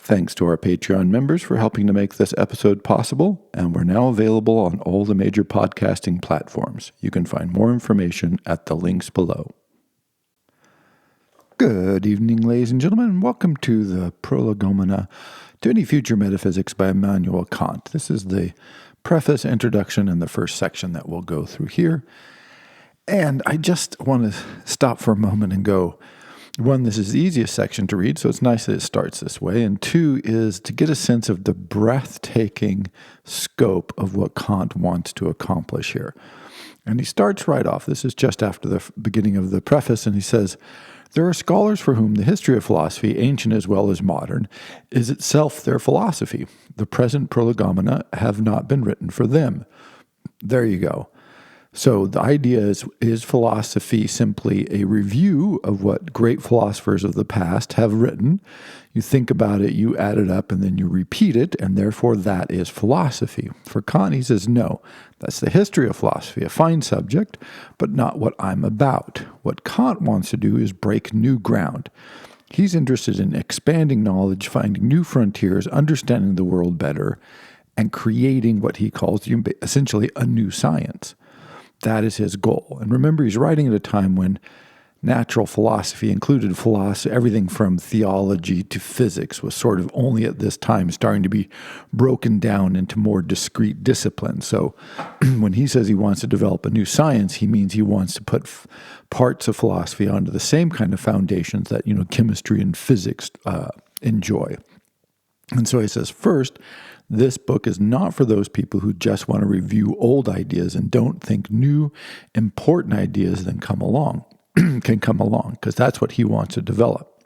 Thanks to our Patreon members for helping to make this episode possible, and we're now available on all the major podcasting platforms. You can find more information at the links below. Good evening, ladies and gentlemen, and welcome to the Prolegomena to Any Future Metaphysics by Immanuel Kant. This is the preface, introduction, and the first section that we'll go through here. And I just want to stop for a moment and go, one, this is the easiest section to read, so it's nice that it starts this way. And two is to get a sense of the breathtaking scope of what Kant wants to accomplish here. And he starts right off. This is just after the beginning of the preface, and he says, "There are scholars for whom the history of philosophy, ancient as well as modern, is itself their philosophy. The present prolegomena have not been written for them." There you go. So the idea is philosophy simply a review of what great philosophers of the past have written? You think about it, you add it up, and then you repeat it, and therefore that is philosophy. For Kant, he says, no, that's the history of philosophy, a fine subject, but not what I'm about. What Kant wants to do is break new ground. He's interested in expanding knowledge, finding new frontiers, understanding the world better, and creating what he calls essentially a new science. That is his goal. And remember, he's writing at a time when natural philosophy included philosophy, everything from theology to physics was sort of only at this time starting to be broken down into more discrete disciplines. So when he says he wants to develop a new science, he means he wants to put parts of philosophy onto the same kind of foundations that, chemistry and physics enjoy. And so he says, first, this book is not for those people who just want to review old ideas and don't think new, important ideas then can come along, because that's what he wants to develop.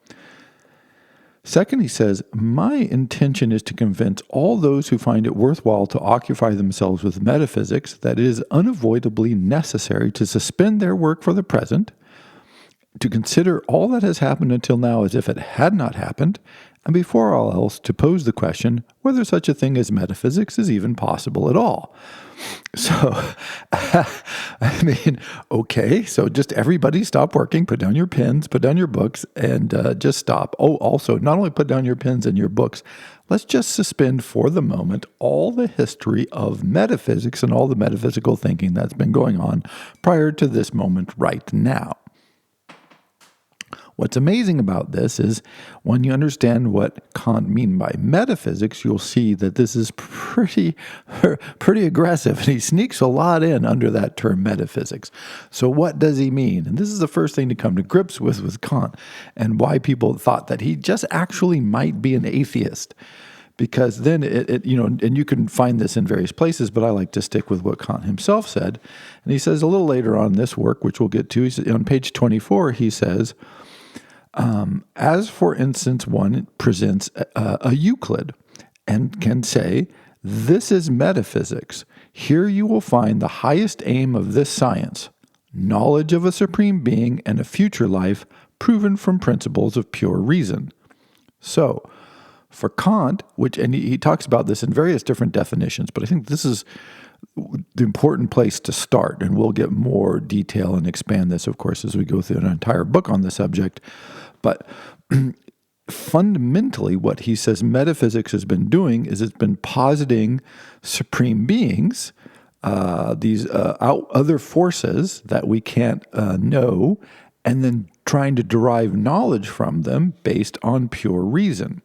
Second, he says, my intention is to convince all those who find it worthwhile to occupy themselves with metaphysics that it is unavoidably necessary to suspend their work for the present, to consider all that has happened until now as if it had not happened, and before all else, to pose the question whether such a thing as metaphysics is even possible at all. So, okay, so just everybody stop working, put down your pens, put down your books, and just stop. Oh, also, not only put down your pens and your books, let's just suspend for the moment all the history of metaphysics and all the metaphysical thinking that's been going on prior to this moment right now. What's amazing about this is when you understand what Kant means by metaphysics, you'll see that this is pretty aggressive, and he sneaks a lot in under that term metaphysics. So what does he mean? And this is the first thing to come to grips with Kant, and why people thought that he just actually might be an atheist. Because then and you can find this in various places, but I like to stick with what Kant himself said. And he says a little later on in this work, which we'll get to, on page 24, he says, as for instance, one presents a Euclid and can say, this is metaphysics. Here you will find the highest aim of this science, knowledge of a supreme being and a future life proven from principles of pure reason. So, for Kant, and he talks about this in various different definitions, but I think this is the important place to start, and we'll get more detail and expand this, of course, as we go through an entire book on the subject. But fundamentally, what he says metaphysics has been doing is it's been positing supreme beings, these other forces that we can't know, and then trying to derive knowledge from them based on pure reason.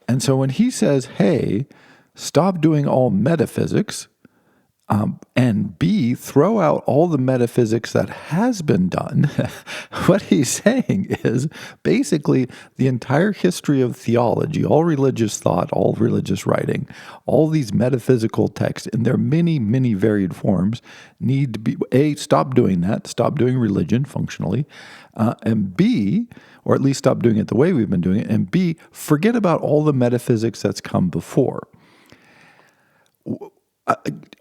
And so when he says, hey, stop doing all metaphysics, and B, throw out all the metaphysics that has been done, what he's saying is basically the entire history of theology, all religious thought, all religious writing, all these metaphysical texts in their many, many varied forms need to be, A, stop doing that, stop doing religion functionally, and B, or at least stop doing it the way we've been doing it, and B, forget about all the metaphysics that's come before.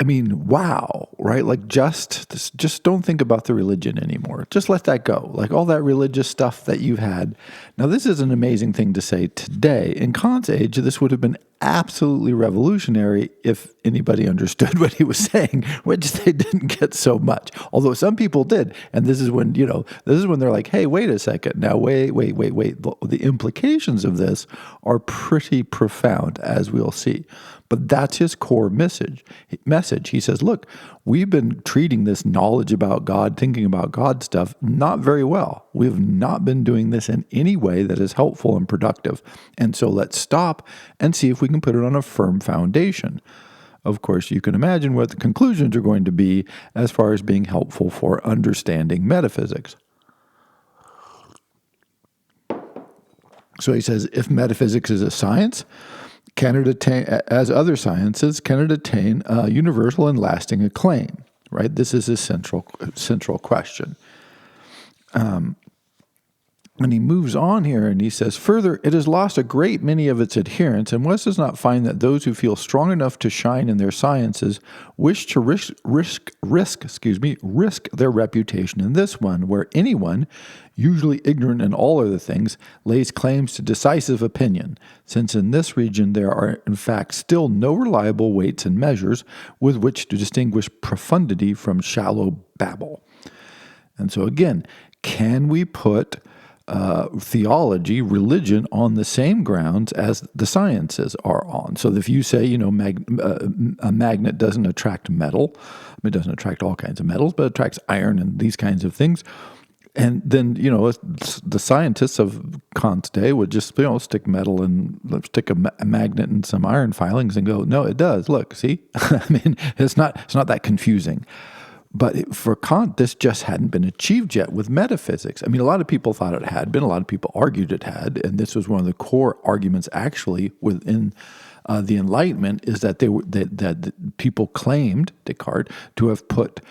Wow, right? Like just don't think about the religion anymore. Just let that go. Like all that religious stuff that you've had. Now, this is an amazing thing to say today. In Kant's age, this would have been absolutely revolutionary if anybody understood what he was saying, which they didn't get so much. Although some people did. And this is when, they're like, hey, wait a second. Now, wait. The implications of this are pretty profound, as we'll see. But that's his core message. He says, look, we've been treating this knowledge about God, thinking about God stuff, not very well. We've not been doing this in any way that is helpful and productive. And so let's stop and see if we can put it on a firm foundation. Of course, you can imagine what the conclusions are going to be as far as being helpful for understanding metaphysics. So he says, if metaphysics is a science, can it attain, as other sciences, can it attain universal and lasting acclaim? Right? This is his central question. And he moves on here and he says, further, it has lost a great many of its adherents, and West does not find that those who feel strong enough to shine in their sciences wish to risk their reputation in this one, where anyone, usually ignorant in all other things, lays claims to decisive opinion, since in this region there are in fact still no reliable weights and measures with which to distinguish profundity from shallow babble. And so again, can we put theology, religion, on the same grounds as the sciences are on? So if you say, a magnet doesn't attract metal, it doesn't attract all kinds of metals, but it attracts iron and these kinds of things. And then, the scientists of Kant's day would just, stick metal and stick a magnet in some iron filings and go, no, it does. Look, see? I mean, it's not that confusing. But for Kant, this just hadn't been achieved yet with metaphysics. I mean, a lot of people thought it had been. A lot of people argued it had. And this was one of the core arguments actually within the Enlightenment, is that that people claimed, Descartes, to have put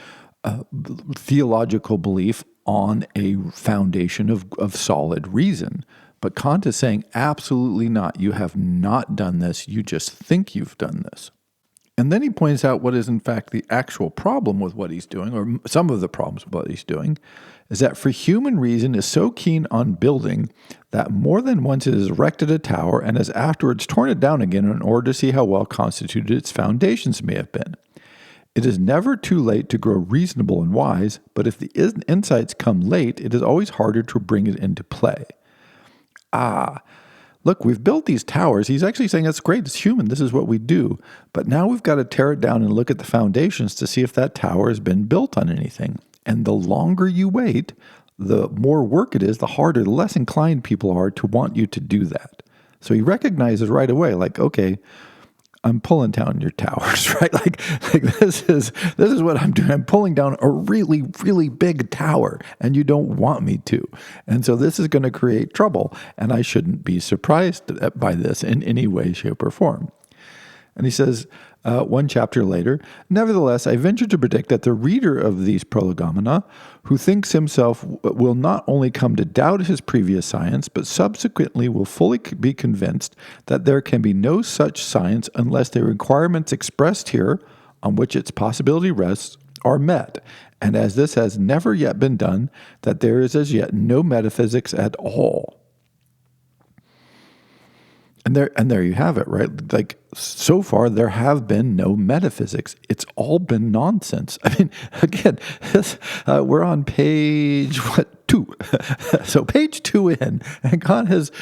theological belief on a foundation of solid reason. But Kant is saying, absolutely not. You have not done this. You just think you've done this. And then he points out what is in fact the actual problem with what he's doing, or some of the problems with what he's doing, is that for human reason is so keen on building that more than once it has erected a tower and has afterwards torn it down again in order to see how well constituted its foundations may have been. It is never too late to grow reasonable and wise, but if the insights come late, it is always harder to bring it into play. Look, we've built these towers. He's actually saying that's great. It's human. This is what we do. But now we've got to tear it down and look at the foundations to see if that tower has been built on anything. And the longer you wait, the more work it is, the harder, the less inclined people are to want you to do that. So he recognizes right away, like, okay, I'm pulling down your towers, right? Like this is what I'm doing. I'm pulling down a really, really big tower, and you don't want me to. And so this is going to create trouble, and I shouldn't be surprised by this in any way, shape, or form. And he says, one chapter later, nevertheless, I venture to predict that the reader of these prolegomena, who thinks himself, will not only come to doubt his previous science, but subsequently will fully be convinced that there can be no such science unless the requirements expressed here, on which its possibility rests, are met. And as this has never yet been done, that there is as yet no metaphysics at all. And there you have it, right? Like, so far, there have been no metaphysics. It's all been nonsense. I mean, again, we're on page, 2? So page 2 in, and Kant has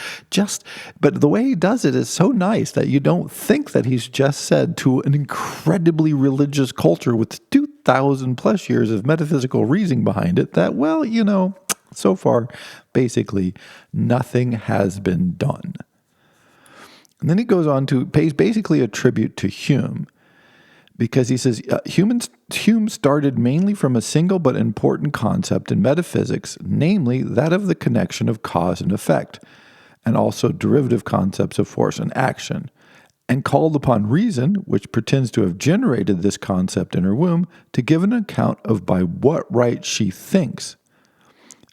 but the way he does it is so nice that you don't think that he's just said to an incredibly religious culture with 2,000 plus years of metaphysical reasoning behind it that, well, so far, basically, nothing has been done. And then he goes on to pays basically a tribute to Hume, because he says Hume started mainly from a single but important concept in metaphysics, namely that of the connection of cause and effect, and also derivative concepts of force and action, and called upon reason, which pretends to have generated this concept in her womb, to give an account of by what right she thinks.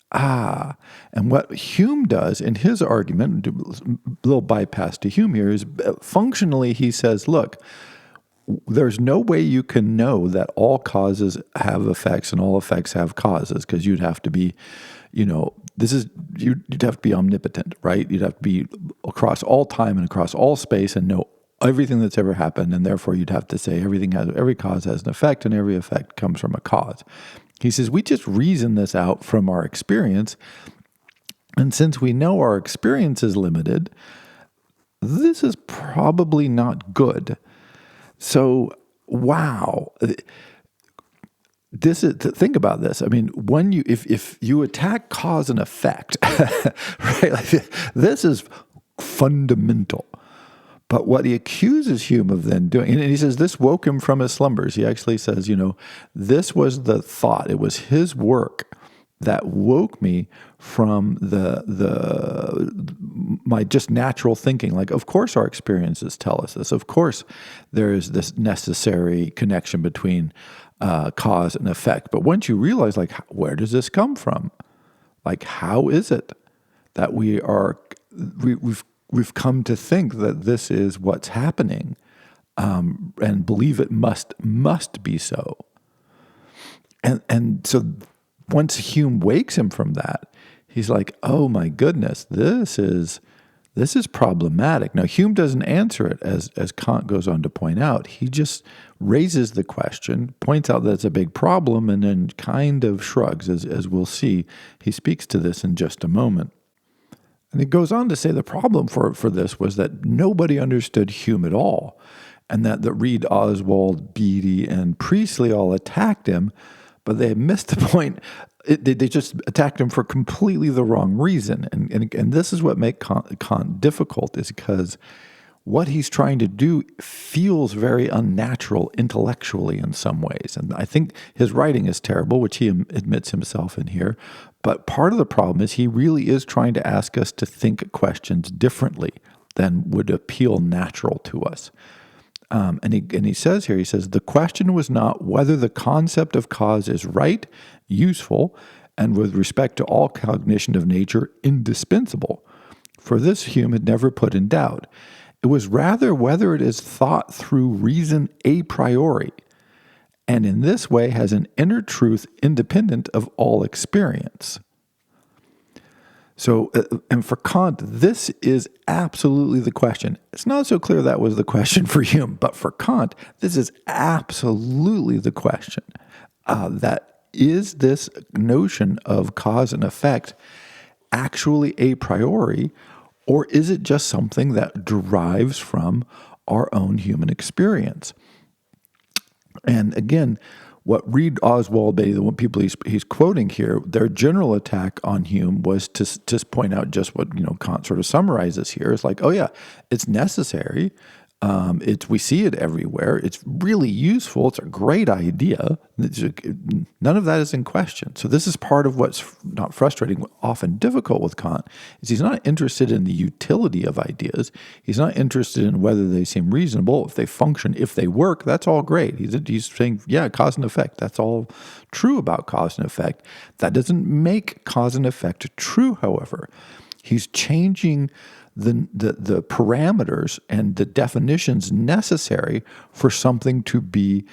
And what Hume does in his argument, a little bypass to Hume here, is functionally he says, look, there's no way you can know that all causes have effects and all effects have causes, because you'd have to be, you'd have to be omnipotent, right? You'd have to be across all time and across all space and know everything that's ever happened, and therefore you'd have to say every cause has an effect, and every effect comes from a cause. He says, we just reason this out from our experience, and since we know our experience is limited, this is probably not good. So, wow. Think about this. I mean, if you attack cause and effect, right? Like, this is fundamental. But what he accuses Hume of then doing, and he says this woke him from his slumbers. He actually says, this was the thought. It was his work that woke me from my just natural thinking. Like, of course our experiences tell us this. Of course there is this necessary connection between cause and effect. But once you realize, like, where does this come from? Like, how is it that we've come to think that this is what's happening, and believe it must be so. And so once Hume wakes him from that, he's like, oh my goodness, this is problematic. Now, Hume doesn't answer it as Kant goes on to point out. He just raises the question, points out that it's a big problem, and then kind of shrugs, as we'll see. He speaks to this in just a moment. And he goes on to say the problem for this was that nobody understood Hume at all, and that Reid, Oswald, Beattie, and Priestley all attacked him, but they missed the point. They just attacked him for completely the wrong reason. And this is what makes Kant difficult, is because what he's trying to do feels very unnatural intellectually in some ways. And I think his writing is terrible, which he admits himself in here. But part of the problem is he really is trying to ask us to think questions differently than would appeal natural to us. And he says here, the question was not whether the concept of cause is right, useful, and with respect to all cognition of nature, indispensable. For this Hume had never put in doubt. It was rather whether it is thought through reason a priori, and in this way has an inner truth independent of all experience. So, and for Kant, this is absolutely the question. It's not so clear that was the question for Hume, but for Kant, this is absolutely the question. That is this notion of cause and effect actually a priori, or is it just something that derives from our own human experience? And again, what Reid, Oswald, Beattie, the people he's quoting here, their general attack on Hume was to point out just what Kant sort of summarizes here. It's like, oh yeah, it's necessary. We see it everywhere. It's really useful. It's a great idea. None of that is in question. So this is part of what's not frustrating, often difficult with Kant, is he's not interested in the utility of ideas. He's not interested in whether they seem reasonable, if they function, if they work. That's all great. He's saying, yeah, cause and effect. That's all true about cause and effect. That doesn't make cause and effect true, however. He's changing the parameters and the definitions necessary for something to be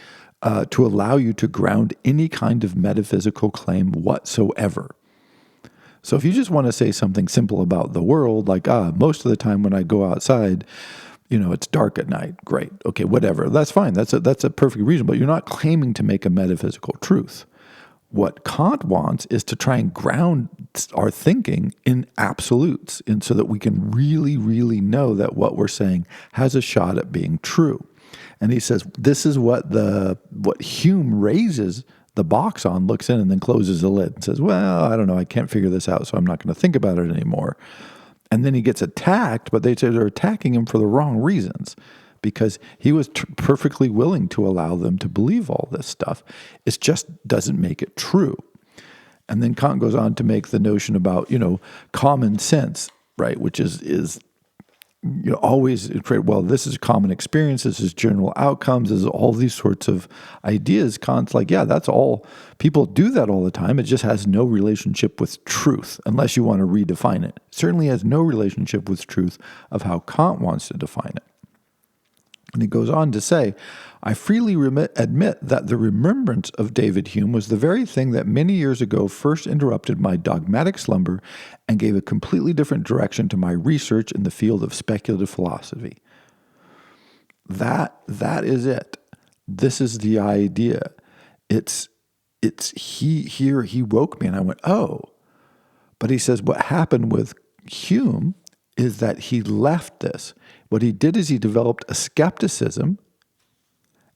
to allow you to ground any kind of metaphysical claim whatsoever. So if you just want to say something simple about the world, like most of the time when I go outside, it's dark at night. Great, okay, whatever. That's fine. That's a perfect reason. But you're not claiming to make a metaphysical truth. What Kant wants is to try and ground our thinking in absolutes, and so that we can really, really know that what we're saying has a shot at being true. And he says this is what Hume raises the box on, looks in, and then closes the lid and says, well, I don't know, I can't figure this out, so I'm not going to think about it anymore. And then he gets attacked, but they say they're attacking him for the wrong reasons, because he was perfectly willing to allow them to believe all this stuff. It just doesn't make it true. And then Kant goes on to make the notion about, common sense, right, which is always, well, this is common experience, this is general outcomes, this is all these sorts of ideas. Kant's like, yeah, that's all. People do that all the time. It just has no relationship with truth, unless you want to redefine it. It certainly has no relationship with truth of how Kant wants to define it. And he goes on to say, I freely admit that the remembrance of David Hume was the very thing that many years ago first interrupted my dogmatic slumber and gave a completely different direction to my research in the field of speculative philosophy. That is it. This is the idea. He woke me and I went, oh. But he says what happened with Hume is that he left this. What he did is he developed a skepticism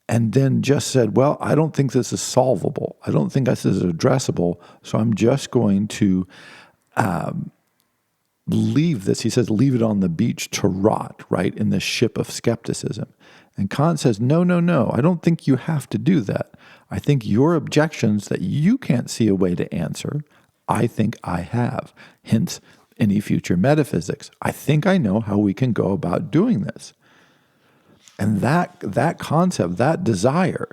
and then just said, well, I don't think this is solvable. I don't think this is addressable. So I'm just going to leave this. He says, leave it on the beach to rot, right, in the ship of skepticism. And Kant says, no, I don't think you have to do that. I think your objections that you can't see a way to answer, I think I have. Hence, any future metaphysics. I think I know how we can go about doing this. And that concept, that desire,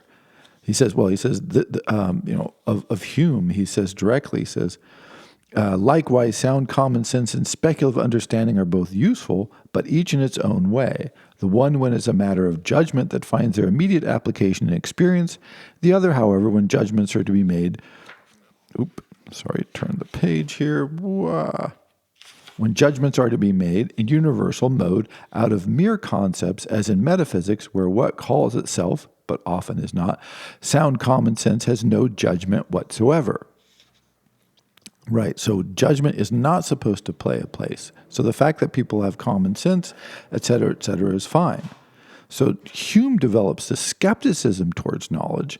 he says, of Hume, he says directly, he says, likewise, sound common sense and speculative understanding are both useful, but each in its own way. The one when it's a matter of judgment that finds their immediate application in experience. The other, however, when judgments are to be made. Turn the page here. When judgments are to be made in universal mode out of mere concepts, as in metaphysics, where what calls itself, but often is not, sound common sense has no judgment whatsoever. Right, so judgment is not supposed to play a place. So the fact that people have common sense, et cetera, is fine. So Hume develops this skepticism towards knowledge,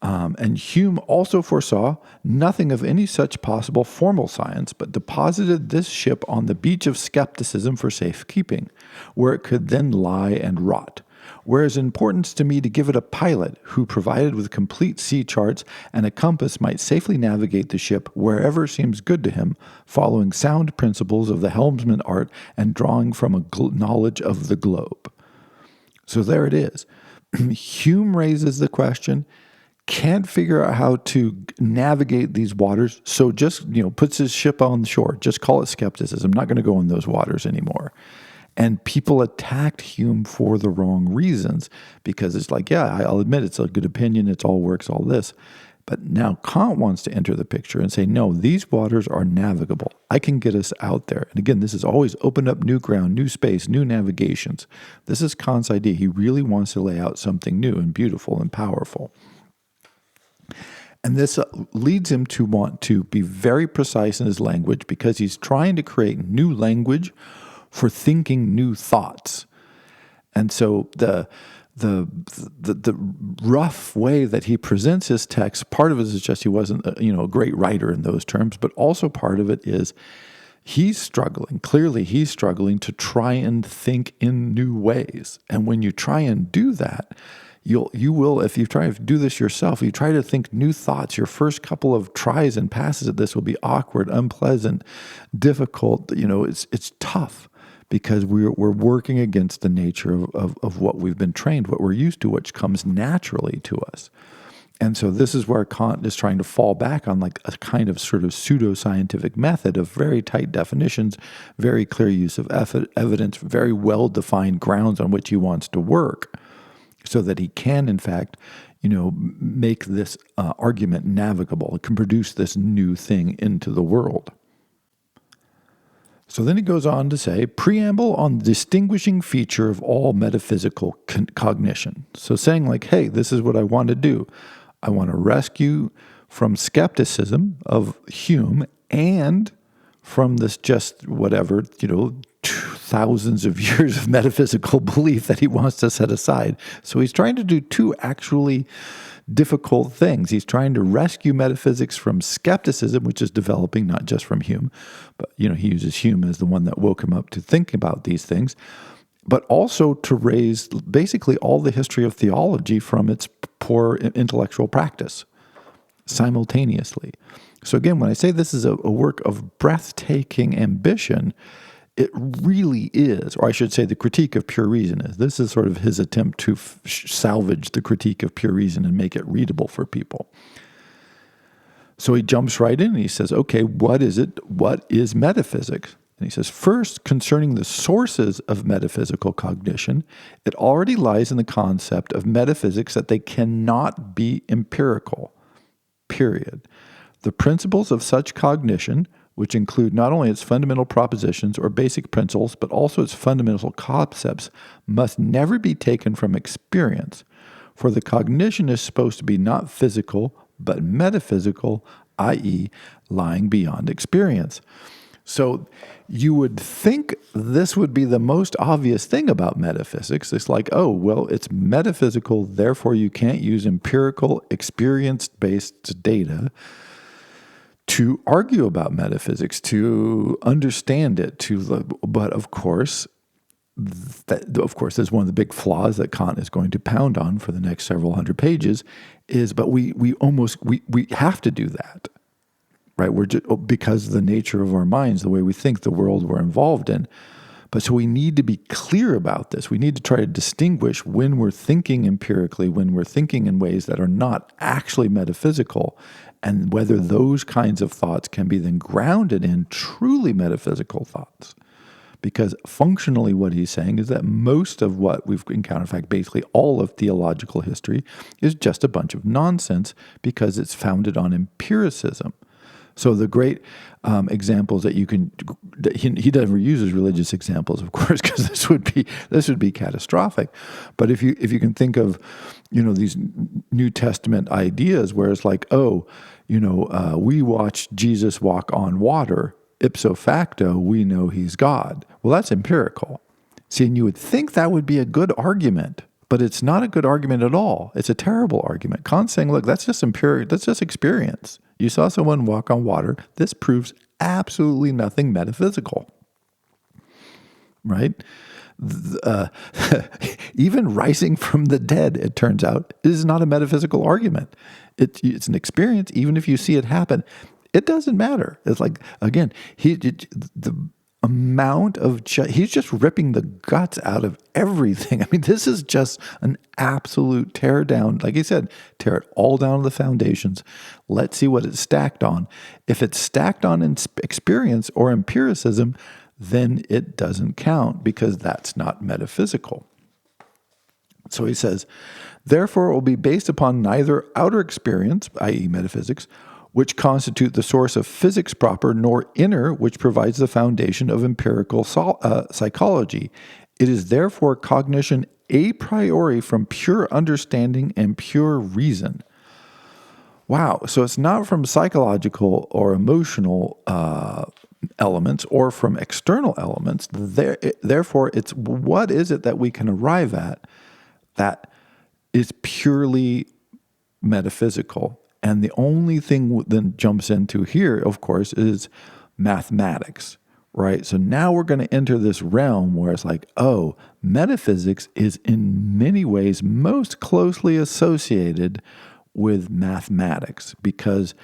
and Hume also foresaw nothing of any such possible formal science, but deposited this ship on the beach of skepticism for safekeeping, where it could then lie and rot. Whereas importance to me to give it a pilot who, provided with complete sea charts and a compass, might safely navigate the ship wherever seems good to him, following sound principles of the helmsman art and drawing from a knowledge of the globe. So there it is. Hume raises the question, can't figure out how to navigate these waters, so just puts his ship on the shore. Just call it skepticism. I'm not going to go in those waters anymore. And people attacked Hume for the wrong reasons, because it's like, yeah, I'll admit it's a good opinion, it's all works, all this. But now Kant wants to enter the picture and say, no, these waters are navigable. I can get us out there. And again, this has always opened up new ground, new space, new navigations. This is Kant's idea. He really wants to lay out something new and beautiful and powerful. And this leads him to want to be very precise in his language, because he's trying to create new language for thinking new thoughts. And so the rough way that he presents his text, part of it is just he wasn't a great writer in those terms, but also part of it is he's struggling to try and think in new ways. And when you try and do that, you will, if you try to do this yourself, you try to think new thoughts, your first couple of tries and passes at this will be awkward, unpleasant, difficult. It's tough, because we're working against the nature of what we've been trained, what we're used to, which comes naturally to us. And so this is where Kant is trying to fall back on like a kind of sort of pseudo-scientific method of very tight definitions, very clear use of evidence, very well-defined grounds on which he wants to work, so that he can, in fact, make this argument navigable. It can produce this new thing into the world. So then he goes on to say, preamble on the distinguishing feature of all metaphysical cognition. So saying like, hey, this is what I want to do. I want to rescue from skepticism of Hume and from this just whatever, thousands of years of metaphysical belief that he wants to set aside. So he's trying to do two actually difficult things. He's trying to rescue metaphysics from skepticism, which is developing not just from Hume, but he uses Hume as the one that woke him up to think about these things, but also to raise basically all the history of theology from its poor intellectual practice simultaneously. So again, when I say this is a work of breathtaking ambition, it really is, or I should say the critique of pure reason is. This is sort of his attempt to salvage the critique of pure reason and make it readable for people. So he jumps right in and he says, okay, what is it? What is metaphysics? And he says, first, concerning the sources of metaphysical cognition, it already lies in the concept of metaphysics that they cannot be empirical, period. The principles of such cognition, which include not only its fundamental propositions or basic principles, but also its fundamental concepts, must never be taken from experience, for the cognition is supposed to be not physical, but metaphysical, i.e., lying beyond experience. So you would think this would be the most obvious thing about metaphysics. It's like, oh, well, it's metaphysical, therefore you can't use empirical, experience-based data to argue about metaphysics, to understand it, but of course, is one of the big flaws that Kant is going to pound on for the next several hundred pages, but we have to do that, right? Because of the nature of our minds, the way we think, the world we're involved in. But so we need to be clear about this. We need to try to distinguish when we're thinking empirically, when we're thinking in ways that are not actually metaphysical, and whether those kinds of thoughts can be then grounded in truly metaphysical thoughts. Because functionally what he's saying is that most of what we've encountered, in fact, basically all of theological history, is just a bunch of nonsense because it's founded on empiricism. So the great examples that he never uses religious examples, of course, because this would be catastrophic. But if you can think of, these New Testament ideas where it's like, we watched Jesus walk on water, ipso facto, we know he's God. Well, that's empirical. See, and you would think that would be a good argument, but it's not a good argument at all. It's a terrible argument. Kant's saying, look, that's just empirical, that's just experience. You saw someone walk on water. This proves absolutely nothing metaphysical, right? Even rising from the dead, it turns out, is not a metaphysical argument. It's an experience. Even if you see it happen, it doesn't matter. It's like, again, the amount of he's just ripping the guts out of everything. I mean, this is just an absolute tear down. Like he said, tear it all down to the foundations. Let's see what it's stacked on. If it's stacked on experience or empiricism, then it doesn't count because that's not metaphysical. So he says, therefore, it will be based upon neither outer experience, i.e. metaphysics, which constitute the source of physics proper, nor inner, which provides the foundation of empirical psychology. It is therefore cognition a priori from pure understanding and pure reason. Wow, so it's not from psychological or emotional elements or from external elements. Therefore, it's what is it that we can arrive at that is purely metaphysical. And the only thing that jumps into here, of course, is mathematics, right? So now we're going to enter this realm where it's like, oh, metaphysics is in many ways most closely associated with mathematics because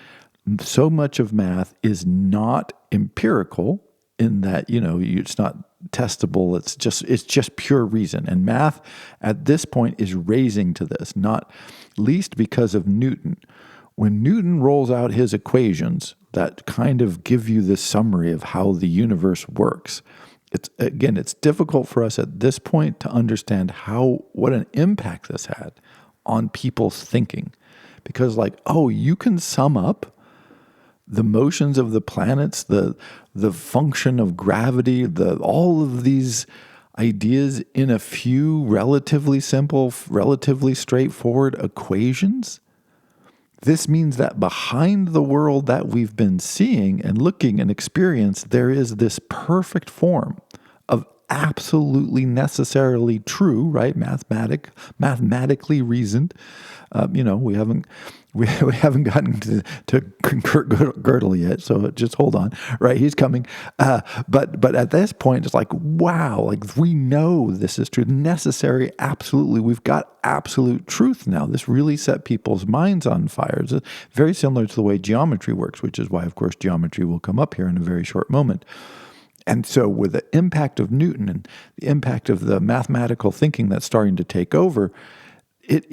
so much of math is not empirical in that, it's not testable. It's just pure reason. And math at this point is raising to this, not least because of Newton. When Newton rolls out his equations that kind of give you this summary of how the universe works, it's difficult for us at this point to understand what an impact this had on people's thinking. Because you can sum up the motions of the planets, the function of gravity, all of these ideas in a few relatively simple, relatively straightforward equations. This means that behind the world that we've been seeing and looking and experiencing, there is this perfect form of absolutely necessarily true, right? Mathematically reasoned. We haven't gotten to Gödel yet, so just hold on, right? He's coming. But at this point, it's like, wow, we know this is true. Necessary, absolutely. We've got absolute truth now. This really set people's minds on fire. It's very similar to the way geometry works, which is why, of course, geometry will come up here in a very short moment. And so with the impact of Newton and the impact of the mathematical thinking that's starting to take over, it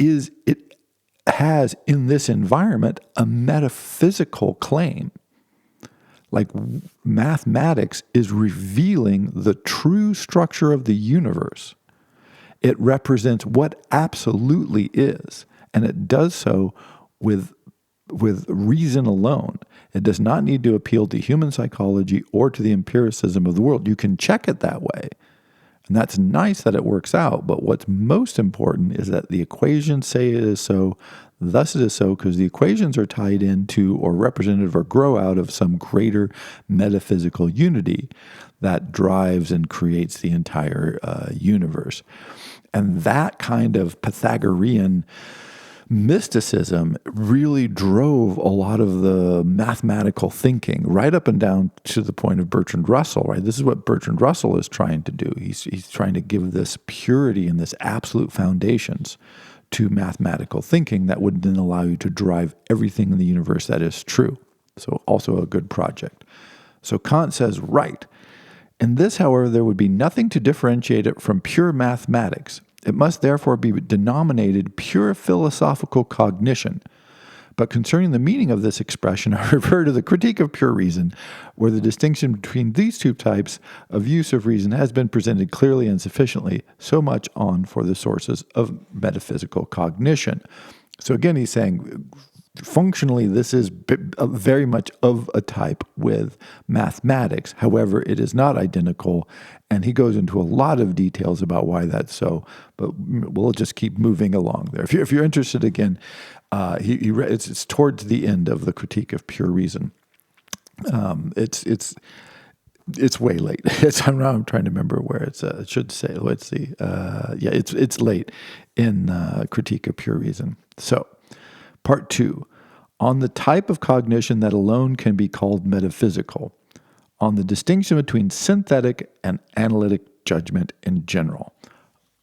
has in this environment a metaphysical claim. Mathematics is revealing the true structure of the universe. It represents what absolutely is, and it does so with with reason alone. It does not need to appeal to human psychology or to the empiricism of the world. You can check it that way. And that's nice that it works out. But what's most important is that the equations say it is so, thus it is so, because the equations are tied into or representative or grow out of some greater metaphysical unity that drives and creates the entire universe. And that kind of Pythagorean mysticism really drove a lot of the mathematical thinking right up and down to the point of Bertrand Russell, right? This is what Bertrand Russell is trying to do. He's trying to give this purity and this absolute foundations to mathematical thinking that would then allow you to drive everything in the universe that is true. So also a good project. So Kant says, right. In this, however, there would be nothing to differentiate it from pure mathematics. It must therefore be denominated pure philosophical cognition. But concerning the meaning of this expression, I refer to the Critique of Pure Reason, where the distinction between these two types of use of reason has been presented clearly and sufficiently, so much on for the sources of metaphysical cognition. So again, he's saying, functionally, this is very much of a type with mathematics. However, it is not identical, and he goes into a lot of details about why that's so, but we'll just keep moving along there. If you're interested, again, it's towards the end of the Critique of Pure Reason. It's way late. I'm trying to remember where it's. It should say. Let's see. It's late in Critique of Pure Reason. So, Part 2, on the type of cognition that alone can be called metaphysical, on the distinction between synthetic and analytic judgment in general.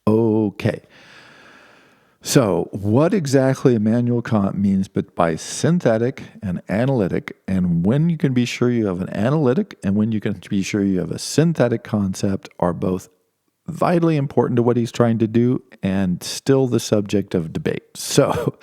Okay. So what exactly Immanuel Kant means by synthetic and analytic, and when you can be sure you have an analytic and when you can be sure you have a synthetic concept, are both vitally important to what he's trying to do and still the subject of debate. So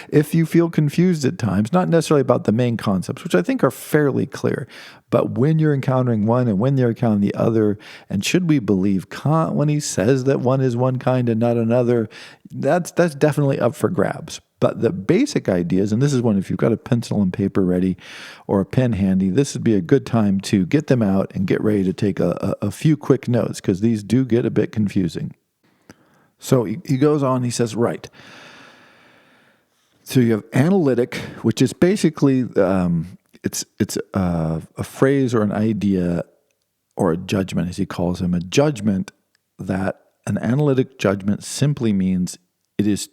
if you feel confused at times, not necessarily about the main concepts, which I think are fairly clear, but when you're encountering one and when you're encountering the other, and should we believe Kant when he says that one is one kind and not another, that's definitely up for grabs. But the basic ideas, and this is one, if you've got a pencil and paper ready or a pen handy, this would be a good time to get them out and get ready to take a few quick notes, because these do get a bit confusing. So he goes on, he says, right. So you have analytic, which is basically, it's a phrase or an idea or a judgment, as he calls them, a judgment that an analytic judgment simply means it is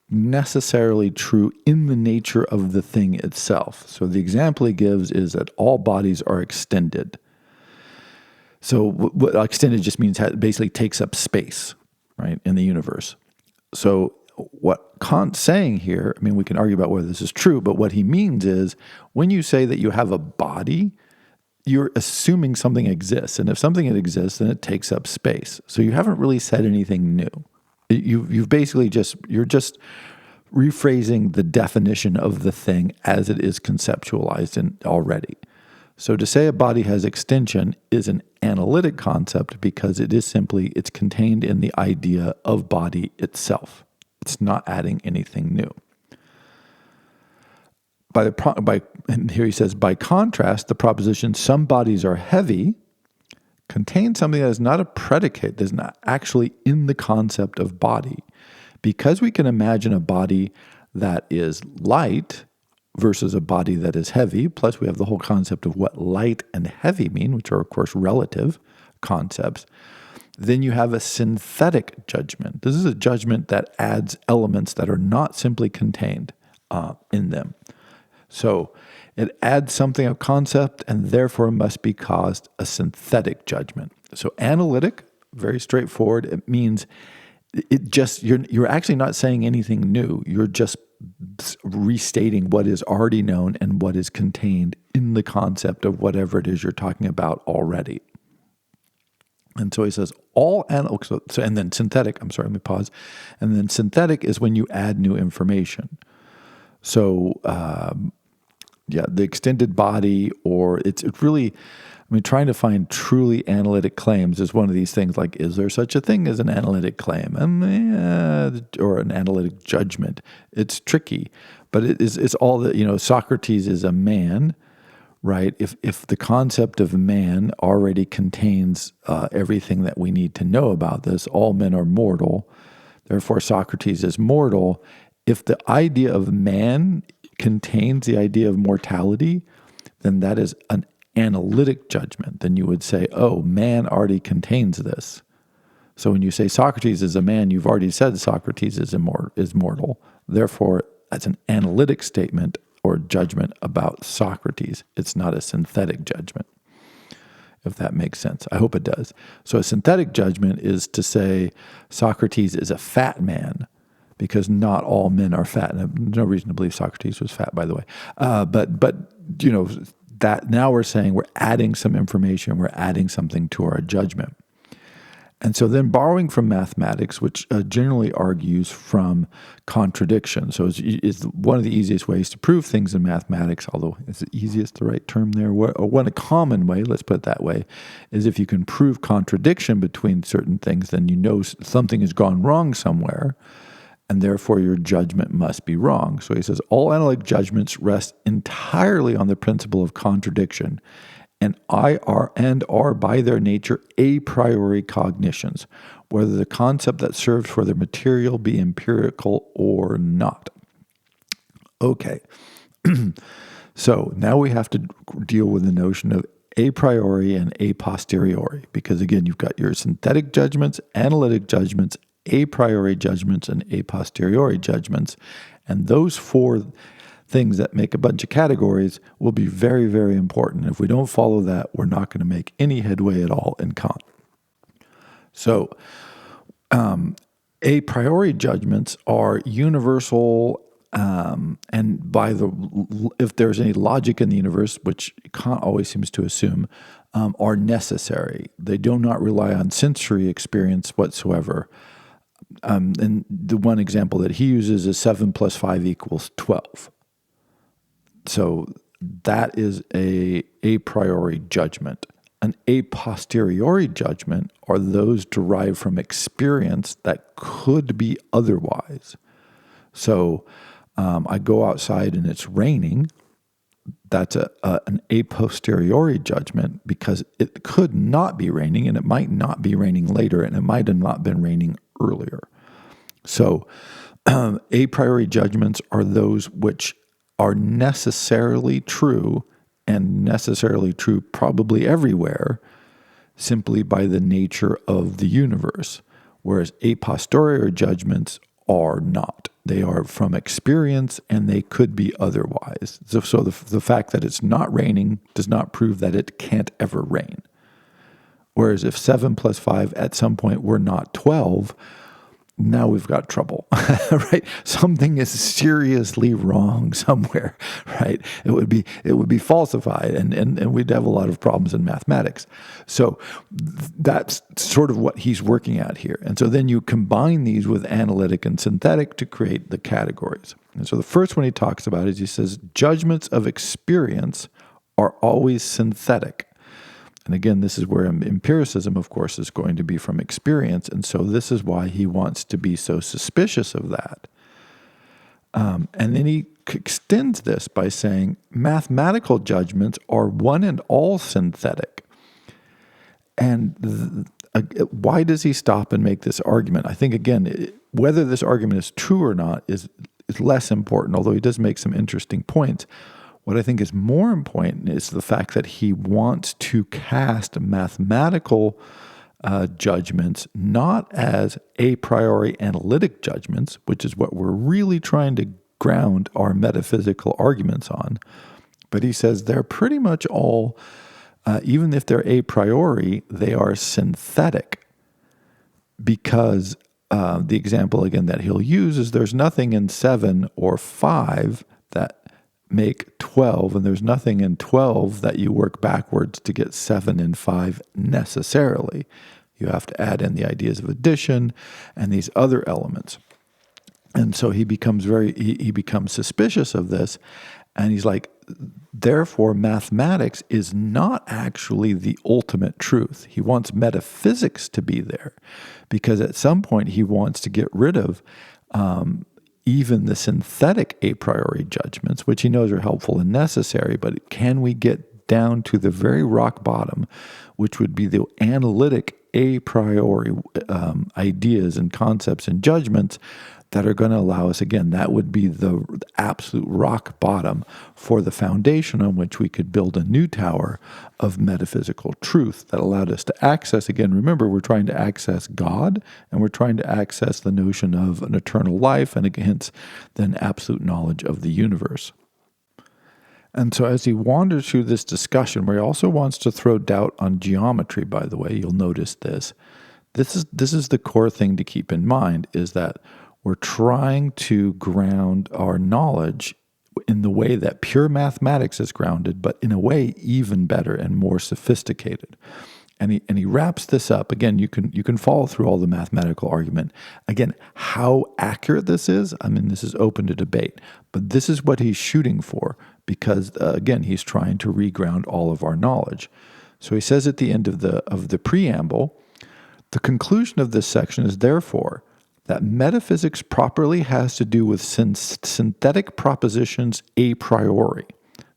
necessarily true in the nature of the thing itself. So the example he gives is that all bodies are extended. So what extended just means basically takes up space, right, in the universe. So what Kant's saying here, I mean, we can argue about whether this is true, but what he means is when you say that you have a body, you're assuming something exists. And if something exists, then it takes up space. So you haven't really said anything new. You've basically you're just rephrasing the definition of the thing as it is conceptualized already. So to say a body has extension is an analytic concept because it's contained in the idea of body itself. It's not adding anything new. And here he says, by contrast, the proposition some bodies are heavy contains something that is not a predicate, that is not actually in the concept of body. Because we can imagine a body that is light versus a body that is heavy, plus we have the whole concept of what light and heavy mean, which are, of course, relative concepts, then you have a synthetic judgment. This is a judgment that adds elements that are not simply contained in them. So it adds something of concept and therefore must be caused a synthetic judgment. So analytic, very straightforward. It means you're actually not saying anything new. You're just restating what is already known and what is contained in the concept of whatever it is you're talking about already. And so he says and then synthetic, let me pause. And then synthetic is when you add new information. So the extended body, or it's really, trying to find truly analytic claims is one of these things like, is there such a thing as an analytic claim? Or an analytic judgment? It's tricky, but it's all that, Socrates is a man, right? If the concept of man already contains everything that we need to know about this, all men are mortal, therefore Socrates is mortal. If the idea of man contains the idea of mortality, then that is an analytic judgment. Then you would say, oh, man already contains this. So when you say Socrates is a man, you've already said Socrates is mortal. Therefore, that's an analytic statement or judgment about Socrates. It's not a synthetic judgment, if that makes sense. I hope it does. So a synthetic judgment is to say Socrates is a fat man, because not all men are fat. And no reason to believe Socrates was fat, by the way. That now we're saying we're adding some information, we're adding something to our judgment. And so then borrowing from mathematics, which generally argues from contradiction. So it's one of the easiest ways to prove things in mathematics, although is the easiest the right term there? One common way, let's put it that way, is if you can prove contradiction between certain things, then you know something has gone wrong somewhere, and therefore your judgment must be wrong. So he says, all analytic judgments rest entirely on the principle of contradiction, and are by their nature a priori cognitions, whether the concept that serves for their material be empirical or not. Okay, so now we have to deal with the notion of a priori and a posteriori, because again, you've got your synthetic judgments, analytic judgments, a priori judgments, and a posteriori judgments. And those four things that make a bunch of categories will be very, very important. If we don't follow that, we're not going to make any headway at all in Kant. So a priori judgments are universal, and if there's any logic in the universe, which Kant always seems to assume, are necessary. They do not rely on sensory experience whatsoever. And the one example that he uses is 7 plus 5 equals 12. So that is a priori judgment. An a posteriori judgment are those derived from experience that could be otherwise. So I go outside and it's raining. That's an a posteriori judgment, because it could not be raining, and it might not be raining later, and it might have not been raining earlier. So a priori judgments are those which are necessarily true, and necessarily true probably everywhere, simply by the nature of the universe, whereas a posteriori judgments are not. They are from experience, and they could be otherwise. So the fact that it's not raining does not prove that it can't ever rain. Whereas if 7 plus 5 at some point were not 12, now we've got trouble, right? Something is seriously wrong somewhere, right? It would be falsified, and we'd have a lot of problems in mathematics. So that's sort of what he's working at here. And so then you combine these with analytic and synthetic to create the categories. And so the first one he talks about is, he says, judgments of experience are always synthetic. And again, this is where empiricism, of course, is going to be from experience. And so this is why he wants to be so suspicious of that. And then he extends this by saying mathematical judgments are one and all synthetic. And why does he stop and make this argument? I think, again, whether this argument is true or not is less important, although he does make some interesting points. What I think is more important is the fact that he wants to cast mathematical judgments not as a priori analytic judgments, which is what we're really trying to ground our metaphysical arguments on, but he says they're pretty much all, even if they're a priori, they are synthetic, because the example, again, that he'll use is there's nothing in 7 or 5 that make 12, and there's nothing in 12 that you work backwards to get 7 and 5 necessarily. You have to add in the ideas of addition and these other elements. And so he becomes he becomes suspicious of this, and he's like, therefore, mathematics is not actually the ultimate truth. He wants metaphysics to be there, because at some point he wants to get rid of even the synthetic a priori judgments, which he knows are helpful and necessary. But can we get down to the very rock bottom, which would be the analytic a priori ideas and concepts and judgments that are going to allow us, again, that would be the absolute rock bottom for the foundation on which we could build a new tower of metaphysical truth that allowed us to access, again, remember, we're trying to access God, and we're trying to access the notion of an eternal life, and hence then absolute knowledge of the universe. And so as he wanders through this discussion, where he also wants to throw doubt on geometry, by the way, you'll notice this. This is the core thing to keep in mind, is that we're trying to ground our knowledge in the way that pure mathematics is grounded, but in a way even better and more sophisticated. And he wraps this up. Again, you can follow through all the mathematical argument. Again, how accurate this is, I mean, this is open to debate. But this is what he's shooting for, because, again, he's trying to reground all of our knowledge. So he says at the end of the preamble, the conclusion of this section is therefore that metaphysics properly has to do with synthetic propositions a priori.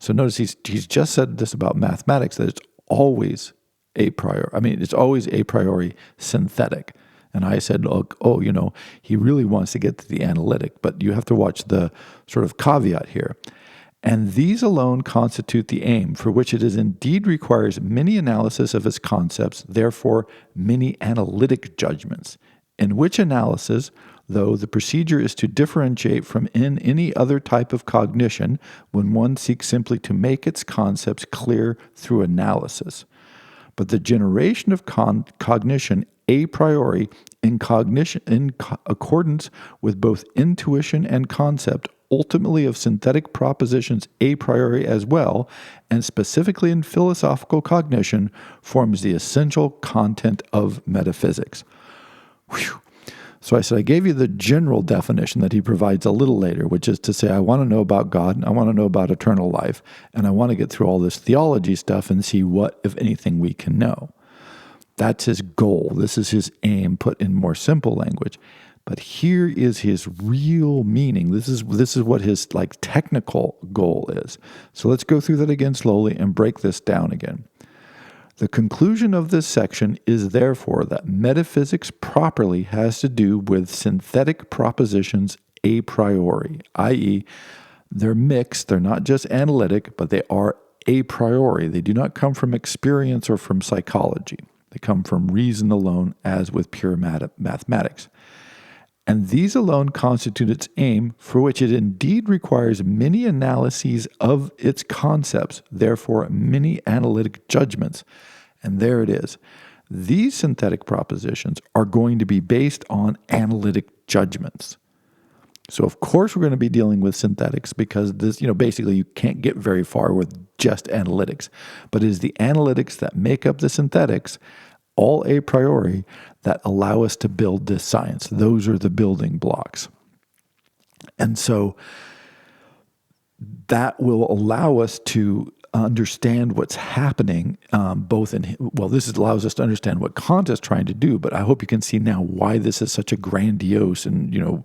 So notice he's just said this about mathematics, that it's always a priori. I mean, it's always a priori synthetic. And I said, he really wants to get to the analytic, but you have to watch the sort of caveat here. And these alone constitute the aim, for which it is indeed requires many analysis of its concepts, therefore many analytic judgments, in which analysis, though the procedure is to differentiate from in any other type of cognition when one seeks simply to make its concepts clear through analysis. But the generation of cognition a priori in accordance with both intuition and concept, ultimately of synthetic propositions a priori as well, and specifically in philosophical cognition, forms the essential content of metaphysics. Whew. So I said, I gave you the general definition that he provides a little later, which is to say, I want to know about God, I want to know about eternal life, and I want to get through all this theology stuff and see what, if anything, we can know. That's his goal. This is his aim, put in more simple language. But here is his real meaning. This is what his technical goal is. So let's go through that again slowly and break this down again. The conclusion of this section is therefore that metaphysics properly has to do with synthetic propositions a priori, i.e., they're mixed, they're not just analytic, but they are a priori. They do not come from experience or from psychology. They come from reason alone, as with pure mathematics. And these alone constitute its aim, for which it indeed requires many analyses of its concepts, therefore many analytic judgments. And there it is. These synthetic propositions are going to be based on analytic judgments. So of course we're going to be dealing with synthetics, because this, basically you can't get very far with just analytics. But it is the analytics that make up the synthetics, all a priori, that allow us to build this science. Those are the building blocks. And so that will allow us to understand what's happening, this allows us to understand what Kant is trying to do, but I hope you can see now why this is such a grandiose and,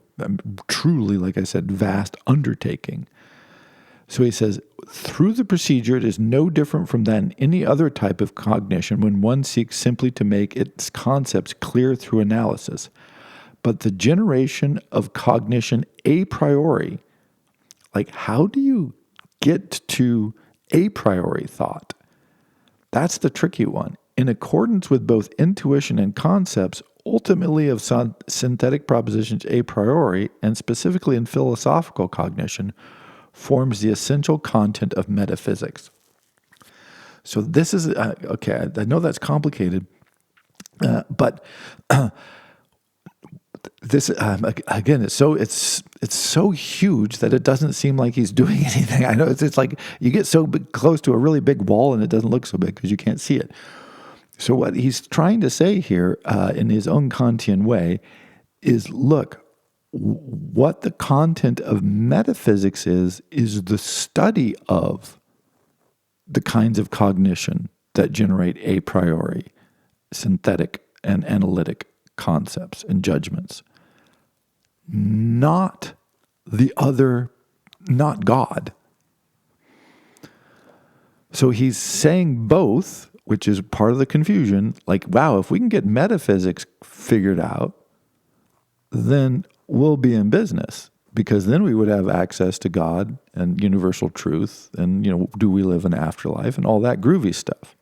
truly, like I said, vast undertaking. So he says, through the procedure, it is no different from that in any other type of cognition when one seeks simply to make its concepts clear through analysis. But the generation of cognition a priori, how do you get to a priori thought? That's the tricky one. In accordance with both intuition and concepts, ultimately of synthetic propositions a priori, and specifically in philosophical cognition, forms the essential content of metaphysics. So this is, okay, I know that's complicated, but this, again, it's so huge that it doesn't seem like he's doing anything. I know it's like you get so close to a really big wall and it doesn't look so big because you can't see it. So what he's trying to say here in his own Kantian way is, look, what the content of metaphysics is the study of the kinds of cognition that generate a priori, synthetic and analytic concepts and judgments, not not God. So he's saying both, which is part of the confusion. Like, wow, if we can get metaphysics figured out, then we'll be in business, because then we would have access to God and universal truth and, do we live in afterlife and all that groovy stuff.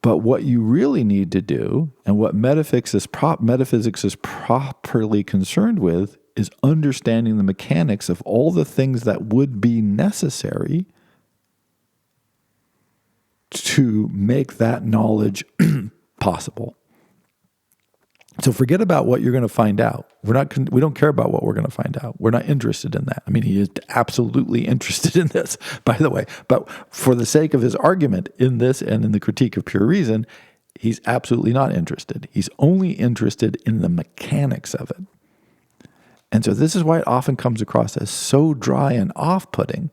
But what you really need to do, and what metaphysics is properly concerned with, is understanding the mechanics of all the things that would be necessary to make that knowledge possible. So forget about what you're going to find out. We don't care about what we're going to find out. We're not interested in that. I mean, he is absolutely interested in this, by the way. But for the sake of his argument in this and in the critique of pure reason, he's absolutely not interested. He's only interested in the mechanics of it. And so this is why it often comes across as so dry and off-putting,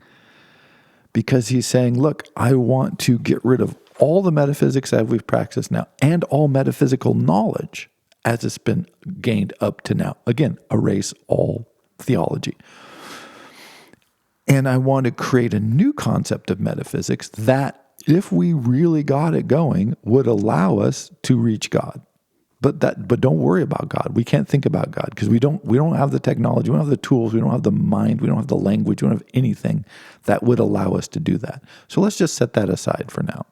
because he's saying, look, I want to get rid of all the metaphysics that we've practiced now and all metaphysical knowledge as it's been gained up to now. Again, erase all theology. And I want to create a new concept of metaphysics that, if we really got it going, would allow us to reach God. But don't worry about God. We can't think about God because we don't have the technology, we don't have the tools, we don't have the mind, we don't have the language, we don't have anything that would allow us to do that. So let's just set that aside for now.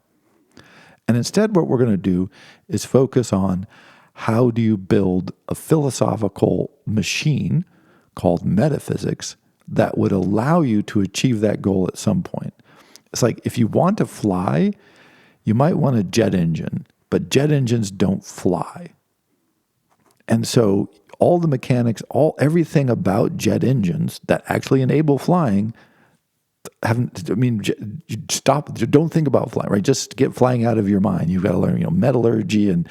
And instead, what we're going to do is focus on how do you build a philosophical machine called metaphysics that would allow you to achieve that goal at some point. It's like, if you want to fly, you might want a jet engine, but jet engines don't fly. And so all the mechanics, everything about jet engines that actually enable flying stop. Don't think about flying, right? Just get flying out of your mind. You've got to learn, metallurgy, and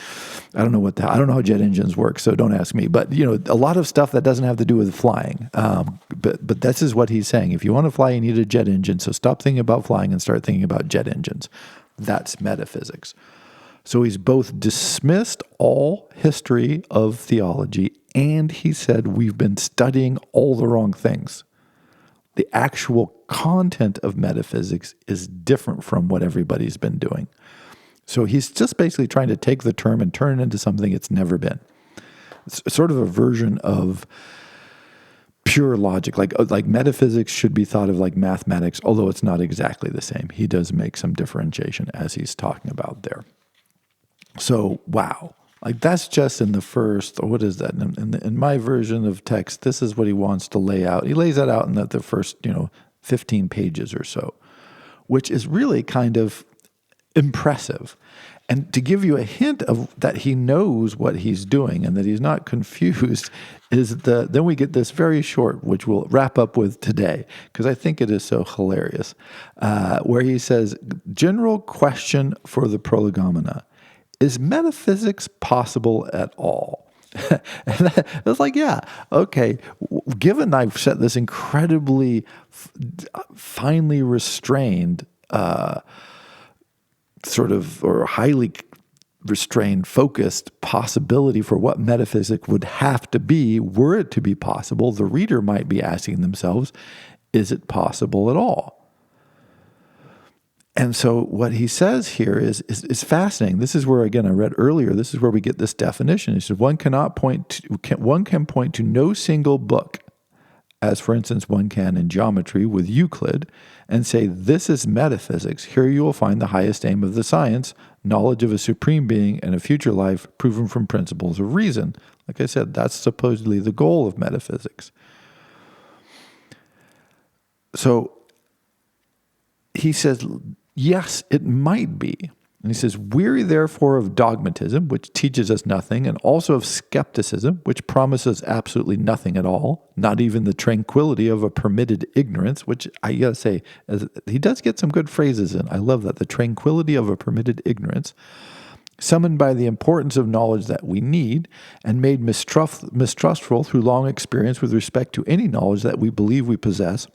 I don't know how jet engines work, so don't ask me. But a lot of stuff that doesn't have to do with flying. But this is what he's saying. If you want to fly, you need a jet engine. So stop thinking about flying and start thinking about jet engines. That's metaphysics. So he's both dismissed all history of theology, and he said we've been studying all the wrong things. The actual content of metaphysics is different from what everybody's been doing. So he's just basically trying to take the term and turn it into something it's never been. It's sort of a version of pure logic. Like metaphysics should be thought of like mathematics, although it's not exactly the same. He does make some differentiation as he's talking about there. So, wow. Like, that's just in the first, or what is that? In my version of text, this is what he wants to lay out. He lays that out in the first, 15 pages or so, which is really kind of impressive. And to give you a hint of that he knows what he's doing and that he's not confused, then we get this very short, which we'll wrap up with today, because I think it is so hilarious, where he says, general question for the prolegomena. Is metaphysics possible at all? And it's like, yeah, okay. Given I've set this incredibly finely restrained or highly restrained, focused possibility for what metaphysics would have to be were it to be possible, the reader might be asking themselves, is it possible at all? And so what he says here is fascinating. This is where, again, I read earlier, this is where we get this definition. He said one can point to no single book, as for instance one can in geometry with Euclid, and say this is metaphysics. Here you will find the highest aim of the science, knowledge of a supreme being and a future life proven from principles of reason. Like I said, that's supposedly the goal of metaphysics. So he says, yes, it might be. And he says, weary therefore of dogmatism, which teaches us nothing, and also of skepticism, which promises absolutely nothing at all, not even the tranquility of a permitted ignorance, which I gotta say, he does get some good phrases in. I love that, the tranquility of a permitted ignorance. summoned by the importance of knowledge that we need, and made mistrustful through long experience with respect to any knowledge that we believe we possess,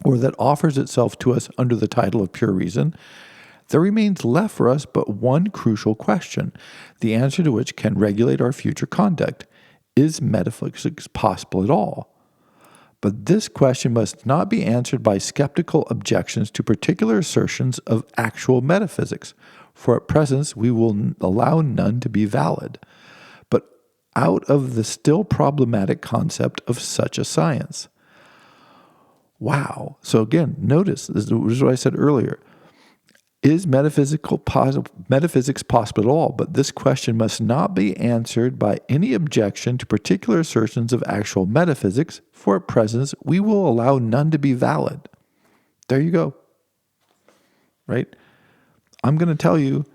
or that offers itself to us under the title of pure reason, there remains left for us but one crucial question, the answer to which can regulate our future conduct. Is metaphysics possible at all? But this question must not be answered by skeptical objections to particular assertions of actual metaphysics, for at present we will allow none to be valid, but out of the still problematic concept of such a science. Wow. So again, notice, this is what I said earlier. Is metaphysics possible at all? But this question must not be answered by any objection to particular assertions of actual metaphysics, for at present we will allow none to be valid. There you go. Right? I'm going to tell you,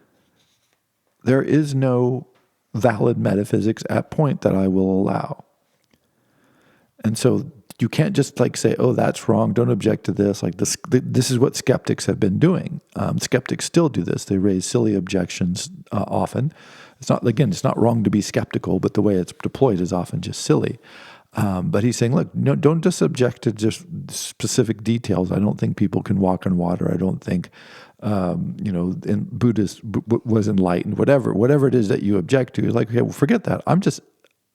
there is no valid metaphysics at point that I will allow. And so you can't just say, oh, that's wrong, don't object to this. This is what skeptics have been doing. Skeptics still do this. They raise silly objections often. It's not wrong to be skeptical, but the way it's deployed is often just silly. But he's saying, look, no, don't just object to just specific details. I don't think people can walk on water. I don't think, Buddhist was enlightened. Whatever it is that you object to, you're like, okay, well, forget that. I'm just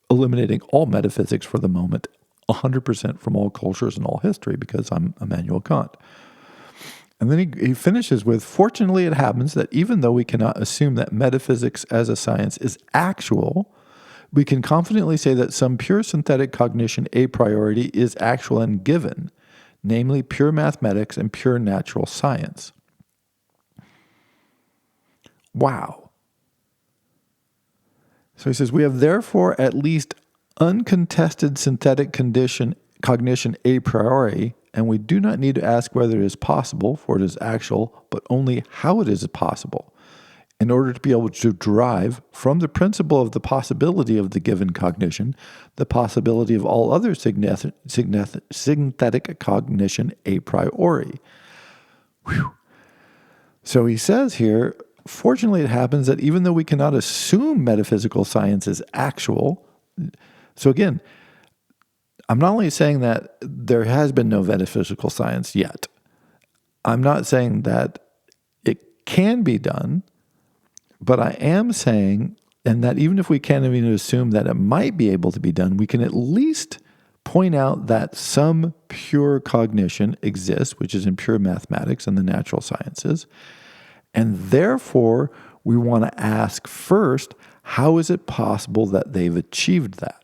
eliminating all metaphysics for the moment, 100% from all cultures and all history, because I'm Immanuel Kant. And then he finishes with, fortunately it happens that even though we cannot assume that metaphysics as a science is actual, we can confidently say that some pure synthetic cognition a priori is actual and given, namely pure mathematics and pure natural science. Wow. So he says, we have therefore at least uncontested synthetic cognition a priori, and we do not need to ask whether it is possible, for it is actual, but only how it is possible, in order to be able to derive from the principle of the possibility of the given cognition the possibility of all other synthetic cognition a priori. Whew. So he says here, fortunately it happens that even though we cannot assume metaphysical science is actual, so again, I'm not only saying that there has been no metaphysical science yet, I'm not saying that it can be done, but I am saying, and that even if we can't even assume that it might be able to be done, we can at least point out that some pure cognition exists, which is in pure mathematics and the natural sciences, and therefore we want to ask first, how is it possible that they've achieved that?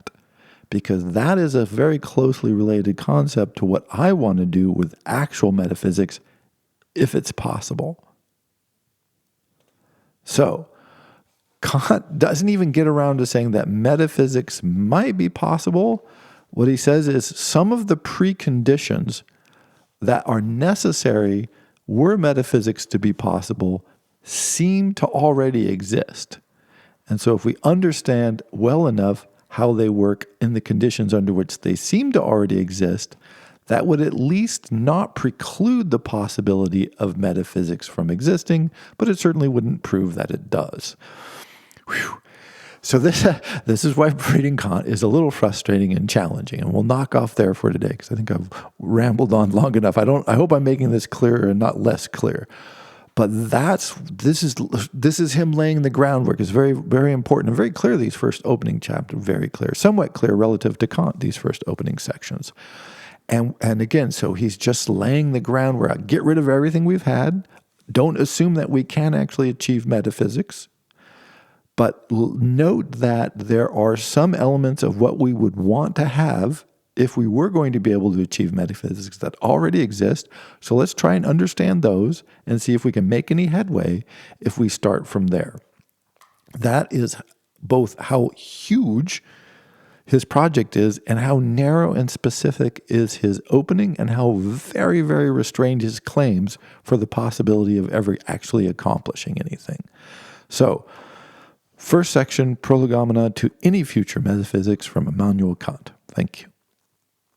Because that is a very closely related concept to what I want to do with actual metaphysics, if it's possible. So, Kant doesn't even get around to saying that metaphysics might be possible. What he says is some of the preconditions that are necessary were metaphysics to be possible seem to already exist. And so if we understand well enough how they work in the conditions under which they seem to already exist, that would at least not preclude the possibility of metaphysics from existing, but it certainly wouldn't prove that it does. Whew. So this is why reading Kant is a little frustrating and challenging, and we'll knock off there for today because I think I've rambled on long enough. I hope I'm making this clearer and not less clear. But this is him laying the groundwork. It's very, very important and very clear. These first opening chapters, very clear, somewhat clear relative to Kant. These first opening sections, and again, so he's just laying the groundwork. Get rid of everything we've had. Don't assume that we can actually achieve metaphysics. But note that there are some elements of what we would want to have if we were going to be able to achieve metaphysics that already exist. So let's try and understand those and see if we can make any headway if we start from there. That is both how huge his project is and how narrow and specific is his opening and how very, very restrained his claims for the possibility of ever actually accomplishing anything. So, first section, Prolegomena to any future metaphysics from Immanuel Kant. Thank you.